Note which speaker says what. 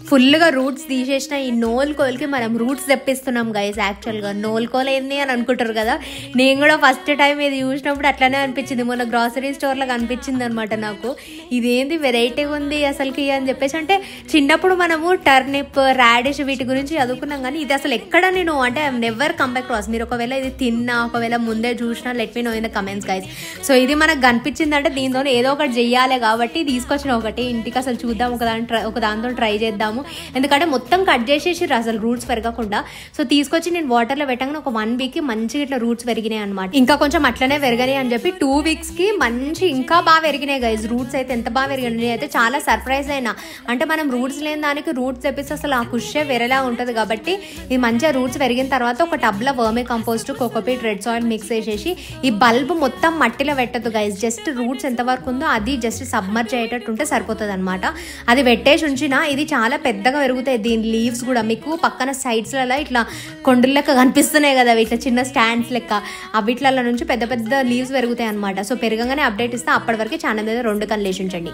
Speaker 1: ఫుల్గా రూట్స్ తీసేసిన ఈ నోల్కోల్కి మనం రూట్స్ తెప్పిస్తున్నాం గైస్. యాక్చువల్గా నోల్కోల్ ఏంది అని అనుకుంటారు కదా, నేను కూడా ఫస్ట్ టైం ఇది చూసినప్పుడు అట్లానే అనిపించింది. మొన్న గ్రాసరీ స్టోర్లో కనిపించింది అనమాట నాకు. ఇదేంది వెరైటీగా ఉంది అసలుకి అని చెప్పేసి. అంటే చిన్నప్పుడు మనము టర్నిప్, రాడిష్ వీటి గురించి చదువుకున్నాం, కానీ ఇది అసలు ఎక్కడ నేను అంటే నెవర్ కమ్ అక్రాస్. మీరు ఒకవేళ ఇది తిన్నా, ఒకవేళ ముందే చూసినా, let me know in the comments guys. So ఇది మనకు కనిపించింది అంటే దీంతో ఏదో ఒకటి చెయ్యాలి కాబట్టి తీసుకొచ్చిన ఒకటి ఇంటికి. అసలు చూద్దాం, ఒక దాంతో ట్రై చేద్దాము. ఎందుకంటే మొత్తం కట్ చేసేసి అసలు రూట్స్ పెరగకుండా. సో తీసుకొచ్చి నేను వాటర్లో పెట్టగానే ఒక 1 వీక్కి మంచిగా ఇట్లా రూట్స్ పెరిగినాయి అనమాట. ఇంకా కొంచెం అట్లనే పెరగని అని చెప్పి 2 వీక్స్కి మంచి ఇంకా బాగా పెరిగినాయి గైజ్. రూట్స్ అయితే ఎంత బాగా పెరిగినాయి, నేనైతే చాలా సర్ప్రైజ్ అయినా. అంటే మనం రూట్స్ లేని దానికి రూట్స్ తెప్పిస్తే అసలు ఆ ఖుషే వేరేలా ఉంటుంది కాబట్టి ఇది మంచిగా రూట్స్ పెరిగిన తర్వాత ఒక టబ్లో vermicompost, cocopeat, red soil mix చేసేసి ఈ బల్బ్ మొత్తం మట్టిలో పెట్టద్దు గైజ్. జస్ట్ రూట్స్ ఎంతవరకు ఉందో అది జస్ట్ సబ్మర్జ్ అయ్యేటట్టు ఉంటే సరిపోతుంది అనమాట. అది పెట్టేసి ఉంచిన ఇది చాలా పెద్దగా పెరుగుతాయి. దీని లీవ్స్ కూడా మీకు పక్కన సైడ్స్లలో ఇట్లా కొండల లెక్క కనిపిస్తున్నాయి కదా, ఇట్లా చిన్న స్టాండ్స్ లెక్క, అవిట్ల నుంచి పెద్ద పెద్ద లీవ్స్ పెరుగుతాయి అనమాట. సో పెరగగానే అప్డేట్ ఇస్తే అప్పటి వరకు ఛానల్ మీద 2 కన్ను లేచించండి.